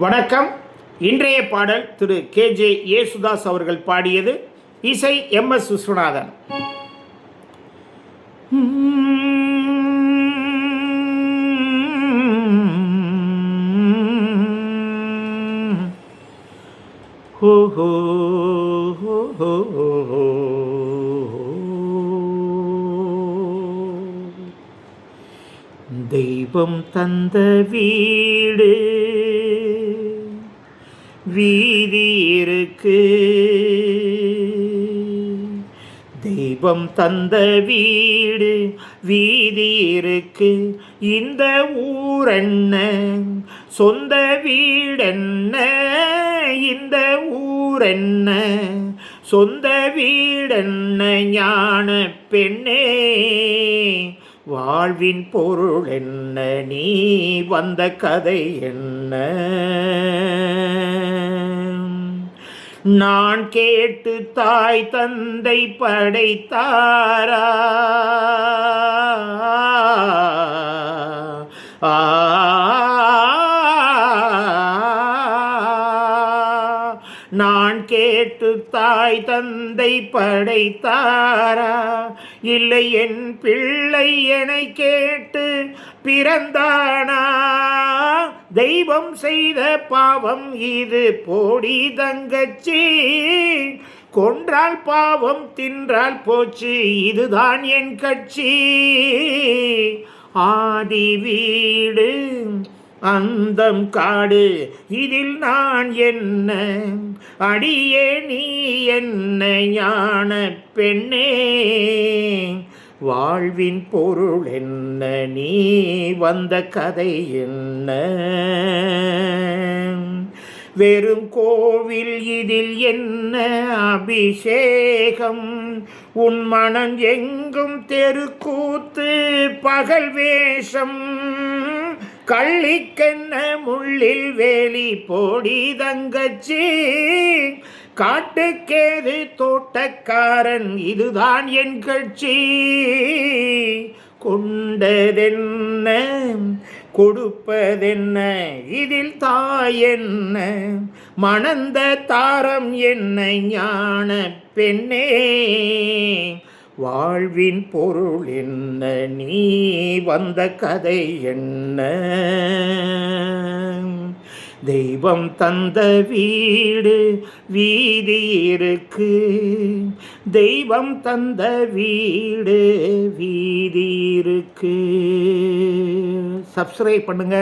வணக்கம். இன்றைய பாடல் திரு KJ யேசுதாஸ் அவர்கள் பாடியது. இசை MS விஸ்வநாதன். ஹோ ஹோ ஹோ ஹோ ஹோ. தெய்வம் தந்த வீடு வீதி இருக்கு, தெய்வம் தந்த வீடு வீதி இருக்கு. இந்த ஊரென்ன சொந்த வீடென்ன, இந்த ஊரென்ன சொந்த வீடென்ன. ஞான பெண்ணே வாழ்வின் பொருள் என்ன, நீ வந்த கதை என்ன? நான் கேட்டு தாய் தந்தை படைத்தாரா? நான் கேட்டு தாய் தந்தை படைத்தாரா? இல்லை என் பிள்ளை என்னை கேட்டு பிறந்தானா? தெய்வம் செய்த பாவம் இது போடி தங்கச்சி, கொன்றால் பாவம் தின்றால் போச்சு, இதுதான் என் கட்சி. ஆதி வீடு அந்தம் காடு, இதில் நான் என்ன அடியே நீ என்ன? ஞான பெண்ணே வாழ்வின் பொருள் என்ன, நீ வந்த கதை என்ன? வெறும் கோவில் இதில் என்ன அபிஷேகம்? உன் மனம் எங்கும் தெருக்கூத்து பகல் வேஷம். கள்ளிக்கென்ன முள்ளில் வேலி போடி தங்கச்சி, காட்டுக்கேது தோட்டக்காரன், இதுதான் என் கட்சி. கொண்டதென்ன கொடுப்பதென்ன, இதில் தாய் என்ன மணந்த தாரம் என்ன? ஞான பெண்ணே வாழ்வின் பொருள் என்ன, நீ வந்த கதை என்ன? தெய்வம் தந்த வீடு வீதி இருக்கு, தெய்வம் தந்த வீடு வீதி இருக்கு. சப்ஸ்கிரைப் பண்ணுங்க.